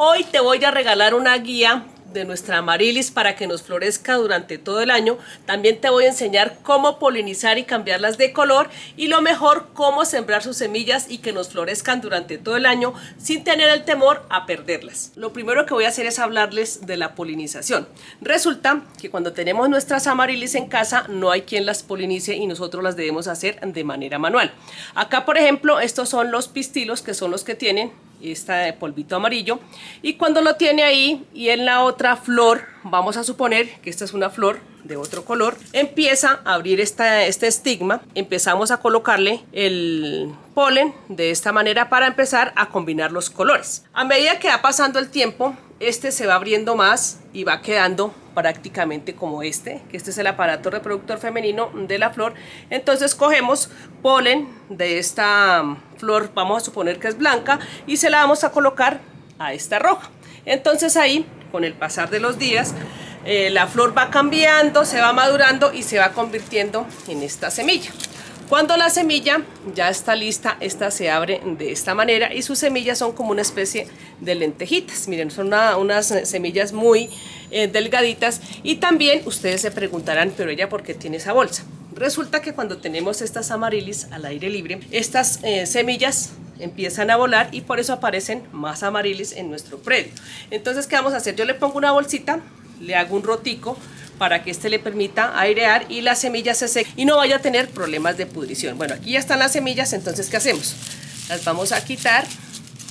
Hoy te voy a regalar una guía de nuestra Amaryllis para que nos florezca durante todo el año. También te voy a enseñar cómo polinizar y cambiarlas de color y lo mejor, cómo sembrar sus semillas y que nos florezcan durante todo el año sin tener el temor a perderlas. Lo primero que voy a hacer es hablarles de la polinización. Resulta que cuando tenemos nuestras Amaryllis en casa no hay quien las polinice y nosotros las debemos hacer de manera manual. Acá, por ejemplo, estos son los pistilos, que son los que tienen este polvito amarillo, y cuando lo tiene ahí y en la otra flor, vamos a suponer que esta es una flor de otro color, empieza a abrir este estigma, empezamos a colocarle el polen de esta manera para empezar a combinar los colores. A medida que va pasando el tiempo, este se va abriendo más y va quedando prácticamente como que este es el aparato reproductor femenino de la flor. Entonces cogemos polen de esta flor, vamos a suponer que es blanca, y se la vamos a colocar a esta roja. Entonces ahí, con el pasar de los días, la flor va cambiando, se va madurando y se va convirtiendo en esta semilla. Cuando la semilla ya está lista, esta se abre de esta manera y sus semillas son como una especie de lentejitas. Miren, son unas semillas muy delgaditas. Y también ustedes se preguntarán, pero ella, ¿por qué tiene esa bolsa? Resulta que cuando tenemos estas Amaryllis al aire libre, estas semillas empiezan a volar y por eso aparecen más Amaryllis en nuestro predio. Entonces, ¿qué vamos a hacer? Yo le pongo una bolsita, le hago un rotico para que le permita airear y la semilla se seque y no vaya a tener problemas de pudrición. Bueno, aquí ya están las semillas, entonces ¿qué hacemos? Las vamos a quitar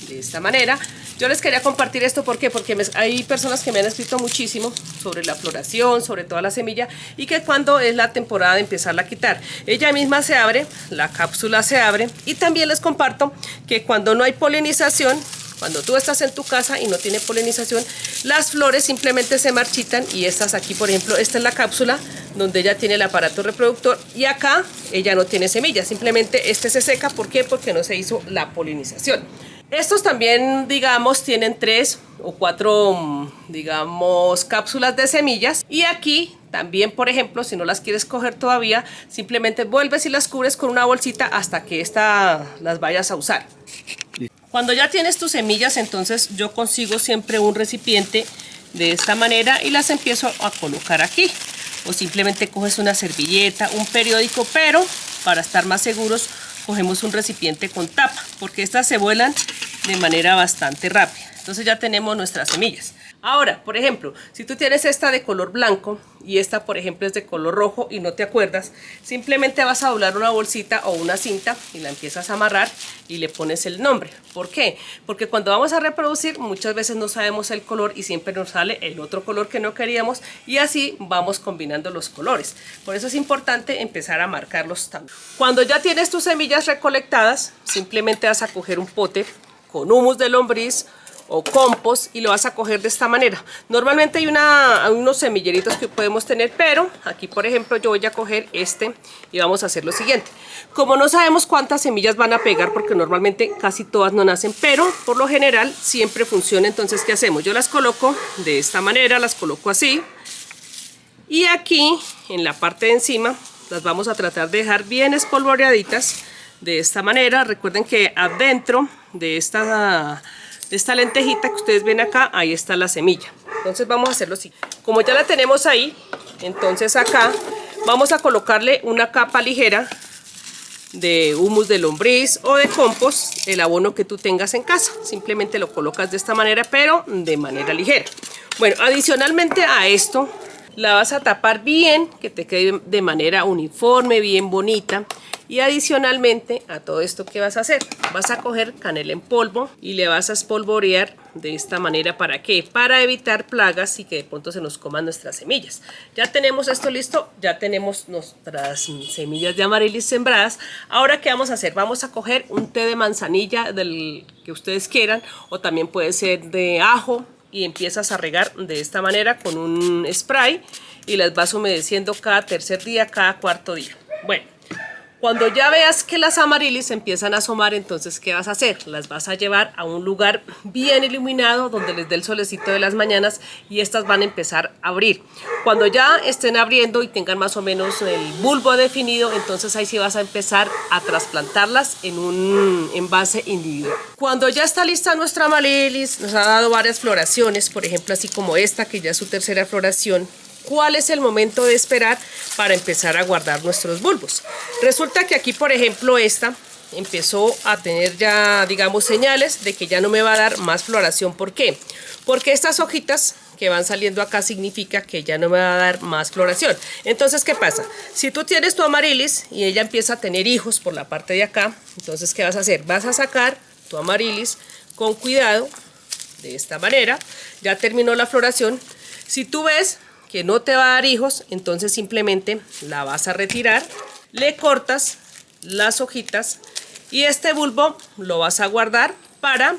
de esta manera. Yo les quería compartir esto, ¿por qué? Porque hay personas que me han escrito muchísimo sobre la floración, sobre toda la semilla, y que cuando es la temporada de empezarla a quitar, ella misma se abre, la cápsula se abre, y también les comparto que cuando no hay polinización, cuando tú estás en tu casa y no tiene polinización, las flores simplemente se marchitan, y estas aquí, por ejemplo, esta es la cápsula donde ella tiene el aparato reproductor y acá ella no tiene semillas, simplemente este se seca. ¿Por qué? Porque no se hizo la polinización. Estos también, digamos, tienen 3 o 4, digamos, cápsulas de semillas, y aquí también, por ejemplo, si no las quieres coger todavía, simplemente vuelves y las cubres con una bolsita hasta que las vayas a usar. Cuando ya tienes tus semillas, entonces yo consigo siempre un recipiente de esta manera y las empiezo a colocar aquí. O simplemente coges una servilleta, un periódico, pero para estar más seguros cogemos un recipiente con tapa, porque estas se vuelan de manera bastante rápida. Entonces ya tenemos nuestras semillas. Ahora, por ejemplo, si tú tienes esta de color blanco y esta, por ejemplo, es de color rojo y no te acuerdas, simplemente vas a doblar una bolsita o una cinta y la empiezas a amarrar y le pones el nombre. ¿Por qué? Porque cuando vamos a reproducir muchas veces no sabemos el color y siempre nos sale el otro color que no queríamos, y así vamos combinando los colores. Por eso es importante empezar a marcarlos también. Cuando ya tienes tus semillas recolectadas, simplemente vas a coger un pote con humus de lombriz o compost y lo vas a coger de esta manera. Normalmente hay unos semilleritos que podemos tener, pero aquí, por ejemplo, yo voy a coger y vamos a hacer lo siguiente. Como no sabemos cuántas semillas van a pegar, porque normalmente casi todas no nacen, pero por lo general siempre funciona, entonces ¿qué hacemos? Yo las coloco de esta manera, las coloco así, y aquí en la parte de encima las vamos a tratar de dejar bien espolvoreaditas de esta manera. Recuerden que adentro de esta lentejita que ustedes ven acá, ahí está la semilla. Entonces vamos a hacerlo así. Como ya la tenemos ahí, entonces acá vamos a colocarle una capa ligera de humus de lombriz o de compost, el abono que tú tengas en casa. Simplemente lo colocas de esta manera, pero de manera ligera. Bueno, adicionalmente a esto, la vas a tapar bien, que te quede de manera uniforme, bien bonita. Y adicionalmente a todo esto, ¿qué vas a hacer? Vas a coger canela en polvo y le vas a espolvorear de esta manera. ¿Para qué? Para evitar plagas y que de pronto se nos coman nuestras semillas. Ya tenemos esto listo, ya tenemos nuestras semillas de Amaryllis sembradas. Ahora, ¿qué vamos a hacer? Vamos a coger un té de manzanilla, del que ustedes quieran, o también puede ser de ajo, y empiezas a regar de esta manera con un spray y las vas humedeciendo cada tercer día, cada cuarto día. Bueno, Cuando ya veas que las amarilis empiezan a asomar, entonces ¿qué vas a hacer? Las vas a llevar a un lugar bien iluminado donde les dé el solecito de las mañanas y estas van a empezar a abrir. Cuando ya estén abriendo y tengan más o menos el bulbo definido, entonces ahí sí vas a empezar a trasplantarlas en un envase individual. Cuando ya está lista nuestra amarilis, nos ha dado varias floraciones, por ejemplo así como esta que ya es su tercera floración. ¿Cuál es el momento de esperar para empezar a guardar nuestros bulbos? Resulta que aquí, por ejemplo, esta empezó a tener ya, digamos, señales de que ya no me va a dar más floración. ¿Por qué? Porque estas hojitas que van saliendo acá significa que ya no me va a dar más floración. Entonces, ¿qué pasa? Si tú tienes tu amarilis y ella empieza a tener hijos por la parte de acá, entonces, ¿qué vas a hacer? Vas a sacar tu amarilis con cuidado, de esta manera. Ya terminó la floración. Si tú ves que no te va a dar hijos, entonces simplemente la vas a retirar, le cortas las hojitas y este bulbo lo vas a guardar para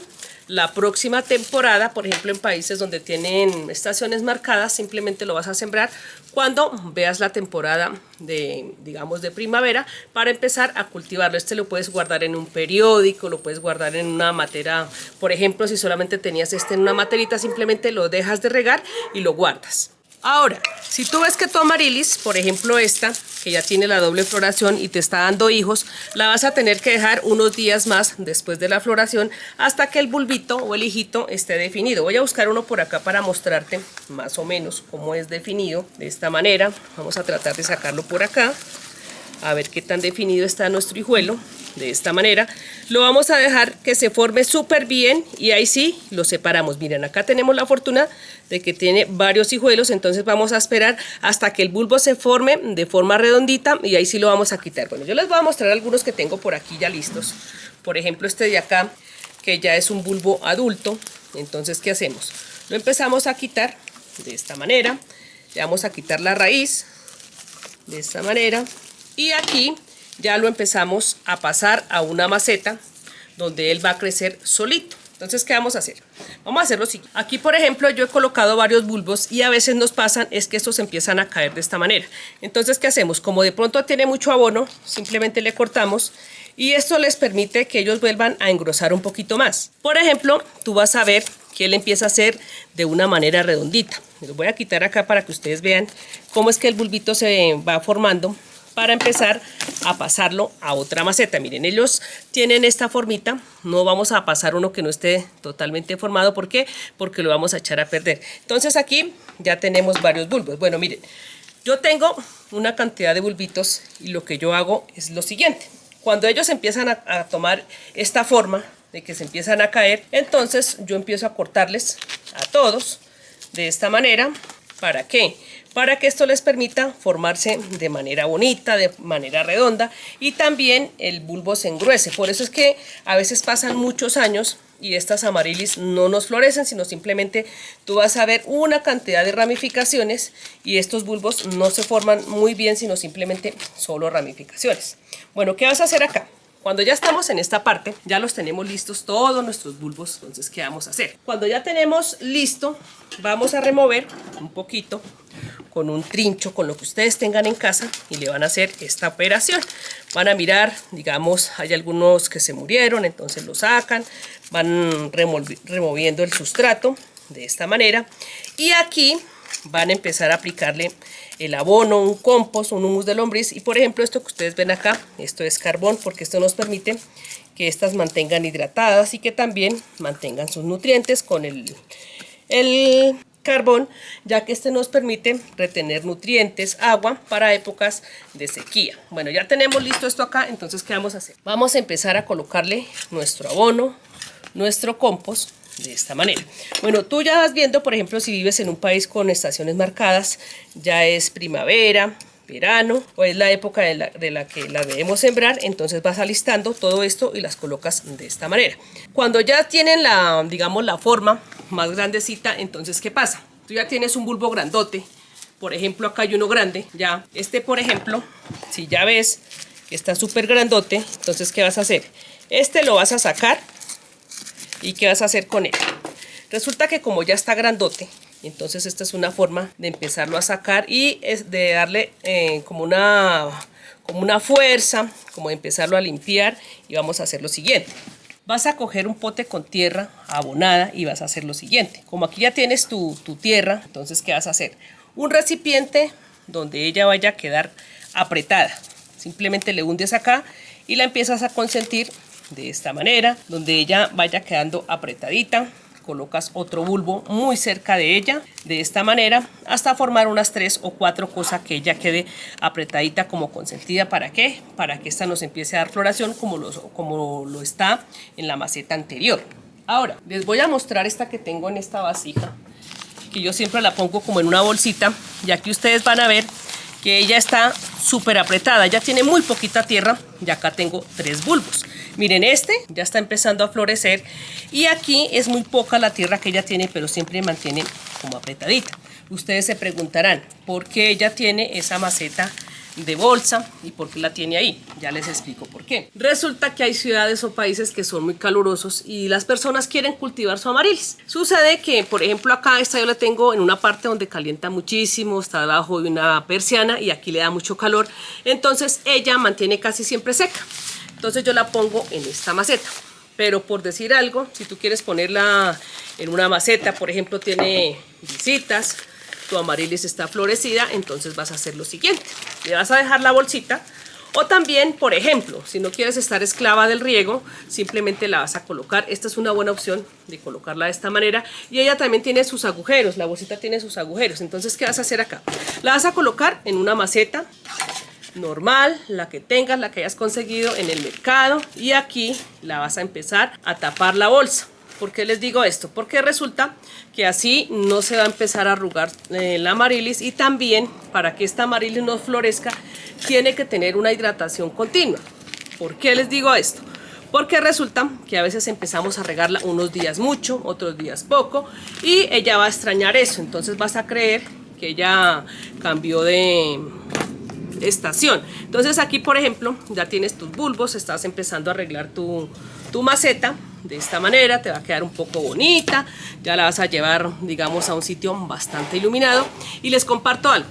la próxima temporada. Por ejemplo, en países donde tienen estaciones marcadas, simplemente lo vas a sembrar cuando veas la temporada de, digamos, de primavera, para empezar a cultivarlo. Este lo puedes guardar en un periódico, lo puedes guardar en una matera. Por ejemplo, si solamente tenías este en una materita, simplemente lo dejas de regar y lo guardas. Ahora, si tú ves que tu amarilis, por ejemplo esta, que ya tiene la doble floración y te está dando hijos, la vas a tener que dejar unos días más después de la floración hasta que el bulbito o el hijito esté definido. Voy a buscar uno por acá para mostrarte más o menos cómo es definido de esta manera. Vamos a tratar de sacarlo por acá, a ver qué tan definido está nuestro hijuelo. De esta manera lo vamos a dejar que se forme súper bien y ahí sí lo separamos. Miren, acá tenemos la fortuna de que tiene varios hijuelos, entonces vamos a esperar hasta que el bulbo se forme de forma redondita y ahí sí lo vamos a quitar. Bueno, yo les voy a mostrar algunos que tengo por aquí ya listos. Por ejemplo, este de acá, que ya es un bulbo adulto. Entonces, ¿qué hacemos? Lo empezamos a quitar de esta manera. Le vamos a quitar la raíz de esta manera y aquí ya lo empezamos a pasar a una maceta donde él va a crecer solito. Entonces, ¿qué vamos a hacer? Vamos a hacer lo siguiente. Aquí, por ejemplo, yo he colocado varios bulbos y a veces nos pasan es que estos empiezan a caer de esta manera. Entonces, ¿qué hacemos? Como de pronto tiene mucho abono, simplemente le cortamos y esto les permite que ellos vuelvan a engrosar un poquito más. Por ejemplo, tú vas a ver que él empieza a hacer de una manera redondita. Lo voy a quitar acá para que ustedes vean cómo es que el bulbito se va formando, para empezar a pasarlo a otra maceta. Miren, ellos tienen esta formita, no vamos a pasar uno que no esté totalmente formado. ¿Por qué? Porque lo vamos a echar a perder. Entonces aquí ya tenemos varios bulbos. Bueno, miren, yo tengo una cantidad de bulbitos y lo que yo hago es lo siguiente. Cuando ellos empiezan a tomar esta forma de que se empiezan a caer, entonces yo empiezo a cortarles a todos de esta manera. ¿Para qué? Para que esto les permita formarse de manera bonita, de manera redonda y también el bulbo se engruese. Por eso es que a veces pasan muchos años y estas amarilis no nos florecen, sino simplemente tú vas a ver una cantidad de ramificaciones y estos bulbos no se forman muy bien, sino simplemente solo ramificaciones. Bueno, ¿qué vas a hacer acá? Cuando ya estamos en esta parte, ya los tenemos listos todos nuestros bulbos. Entonces, ¿qué vamos a hacer? Cuando ya tenemos listo, vamos a remover un poquito con un trincho, con lo que ustedes tengan en casa, y le van a hacer esta operación. Van a mirar, digamos, hay algunos que se murieron, entonces lo sacan, van removiendo el sustrato de esta manera, y aquí van a empezar a aplicarle el abono, un compost, un humus de lombriz, y por ejemplo esto que ustedes ven acá, esto es carbón, porque esto nos permite que estas mantengan hidratadas y que también mantengan sus nutrientes con el carbón, ya que este nos permite retener nutrientes, agua para épocas de sequía. Bueno, ya tenemos listo esto acá, entonces ¿qué vamos a hacer? Vamos a empezar a colocarle nuestro abono, nuestro compost, de esta manera. Bueno, tú ya vas viendo, por ejemplo, si vives en un país con estaciones marcadas, ya es primavera, verano, o es la época de la que la debemos sembrar, entonces vas alistando todo esto y las colocas de esta manera. Cuando ya tienen digamos, la forma más grandecita, entonces ¿qué pasa? Tú ya tienes un bulbo grandote, por ejemplo, acá hay uno grande, ya, por ejemplo, si ya ves que está súper grandote, entonces ¿qué vas a hacer? Lo vas a sacar. ¿Y qué vas a hacer con él? Resulta que como ya está grandote, entonces esta es una forma de empezarlo a sacar y es de darle como como una fuerza, como empezarlo a limpiar, y vamos a hacer lo siguiente. Vas a coger un pote con tierra abonada y vas a hacer lo siguiente. Como aquí ya tienes tu tierra, entonces ¿qué vas a hacer? Un recipiente donde ella vaya a quedar apretada. Simplemente le hundes acá y la empiezas a consentir de esta manera, donde ella vaya quedando apretadita. Colocas otro bulbo muy cerca de ella, de esta manera, hasta formar unas 3 o 4 cosas que ella quede apretadita como consentida. ¿Para qué? Para que esta nos empiece a dar floración como lo está en la maceta anterior. Ahora, les voy a mostrar esta que tengo en esta vasija, que yo siempre la pongo como en una bolsita, y aquí ustedes van a ver que ella está súper apretada, ya tiene muy poquita tierra, y acá tengo 3 bulbos. Miren, este ya está empezando a florecer y aquí es muy poca la tierra que ella tiene, pero siempre mantiene como apretadita. Ustedes se preguntarán por qué ella tiene esa maceta de bolsa y por qué la tiene ahí. Ya les explico por qué. Resulta que hay ciudades o países que son muy calurosos y las personas quieren cultivar su amarilis. Sucede que, por ejemplo, acá esta yo la tengo en una parte donde calienta muchísimo, está debajo de una persiana y aquí le da mucho calor, entonces ella mantiene casi siempre seca. Entonces yo la pongo en esta maceta. Pero por decir algo, si tú quieres ponerla en una maceta, por ejemplo, tiene visitas, tu amarilis está florecida, entonces vas a hacer lo siguiente. Le vas a dejar la bolsita, o también, por ejemplo, si no quieres estar esclava del riego, simplemente la vas a colocar. Esta es una buena opción de colocarla de esta manera, y ella también tiene sus agujeros, la bolsita tiene sus agujeros. Entonces, ¿qué vas a hacer acá? La vas a colocar en una maceta normal, la que tengas, la que hayas conseguido en el mercado, y aquí la vas a empezar a tapar la bolsa. ¿Por qué les digo esto? Porque resulta que así no se va a empezar a arrugar la amarilis, y también para que esta amarilis no florezca tiene que tener una hidratación continua. ¿Por qué les digo esto? Porque resulta que a veces empezamos a regarla unos días mucho, otros días poco, y ella va a extrañar eso. Entonces vas a creer que ella cambió de estación. Entonces aquí, por ejemplo, ya tienes tus bulbos, estás empezando a arreglar tu maceta de esta manera, te va a quedar un poco bonita, ya la vas a llevar, digamos, a un sitio bastante iluminado. Y les comparto algo: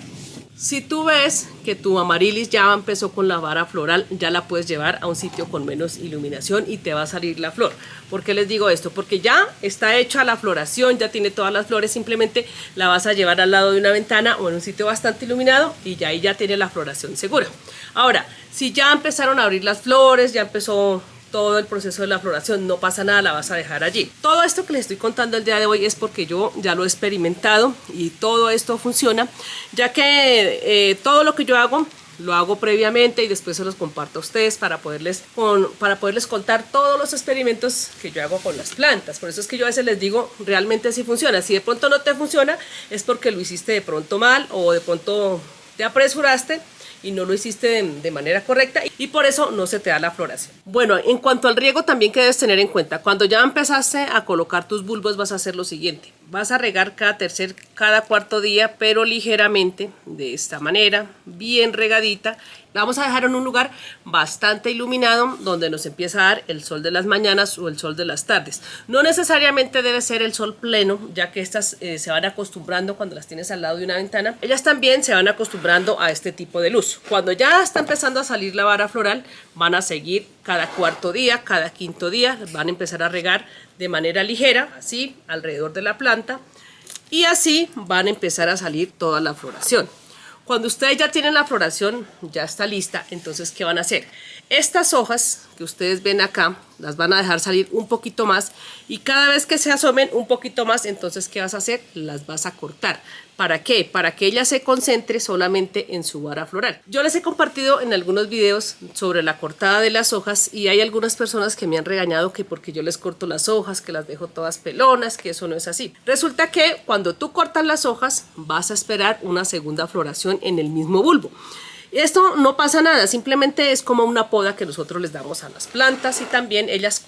si tú ves que tu amarilis ya empezó con la vara floral, ya la puedes llevar a un sitio con menos iluminación y te va a salir la flor. ¿Por qué les digo esto? Porque ya está hecha la floración, ya tiene todas las flores, simplemente la vas a llevar al lado de una ventana o en un sitio bastante iluminado y ya ahí ya tiene la floración segura. Ahora, si ya empezaron a abrir las flores, ya empezó todo el proceso de la floración, no pasa nada, la vas a dejar allí. Todo esto que les estoy contando el día de hoy es porque yo ya lo he experimentado y todo esto funciona, ya que todo lo que yo hago lo hago previamente y después se los comparto a ustedes para poderles contar todos los experimentos que yo hago con las plantas. Por eso es que yo a veces les digo, realmente sí funciona. Si de pronto no te funciona, es porque lo hiciste de pronto mal, o de pronto te apresuraste y no lo hiciste de manera correcta, y por eso no se te da la floración. Bueno, en cuanto al riego, también que debes tener en cuenta, cuando ya empezaste a colocar tus bulbos, vas a hacer lo siguiente: vas a regar cada cuarto día, pero ligeramente, de esta manera, bien regadita. La vamos a dejar en un lugar bastante iluminado, donde nos empieza a dar el sol de las mañanas o el sol de las tardes. No necesariamente debe ser el sol pleno, ya que estas se van acostumbrando cuando las tienes al lado de una ventana. Ellas también se van acostumbrando a este tipo de luz. Cuando ya está empezando a salir la vara floral, van a seguir cada cuarto día, cada quinto día, van a empezar a regar de manera ligera, así, alrededor de la planta, y así van a empezar a salir toda la floración. Cuando ustedes ya tienen la floración, ya está lista, entonces ¿qué van a hacer? Estas hojas que ustedes ven acá, las van a dejar salir un poquito más, y cada vez que se asomen un poquito más, entonces ¿qué vas a hacer? Las vas a cortar. ¿Para qué? Para que ella se concentre solamente en su vara floral. Yo les he compartido en algunos videos sobre la cortada de las hojas, y hay algunas personas que me han regañado que porque yo les corto las hojas, que las dejo todas pelonas, que eso no es así. Resulta que cuando tú cortas las hojas, vas a esperar una segunda floración en el mismo bulbo. Esto no pasa nada, simplemente es como una poda que nosotros les damos a las plantas, y también ellas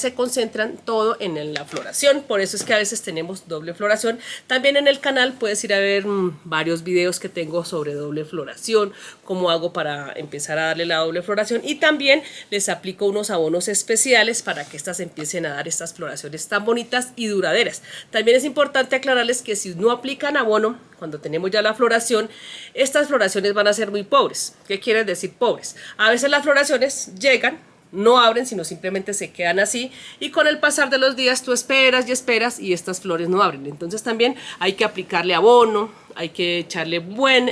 se concentran todo en la floración. Por eso es que a veces tenemos doble floración. También en el canal puedes ir a ver varios videos que tengo sobre doble floración, cómo hago para empezar a darle la doble floración, y también les aplico unos abonos especiales para que estas empiecen a dar estas floraciones tan bonitas y duraderas. También es importante aclararles que si no aplican abono cuando tenemos ya la floración, estas floraciones van a ser muy pobres. ¿Qué quiere decir pobres? A veces las floraciones llegan, no abren, sino simplemente se quedan así, y con el pasar de los días tú esperas y esperas y estas flores no abren. Entonces también hay que aplicarle abono, hay que echarle buen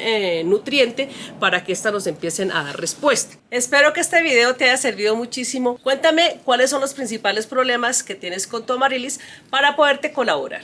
nutriente para que estas nos empiecen a dar respuesta. Espero que este video te haya servido muchísimo. Cuéntame cuáles son los principales problemas que tienes con tu amarilis para poderte colaborar.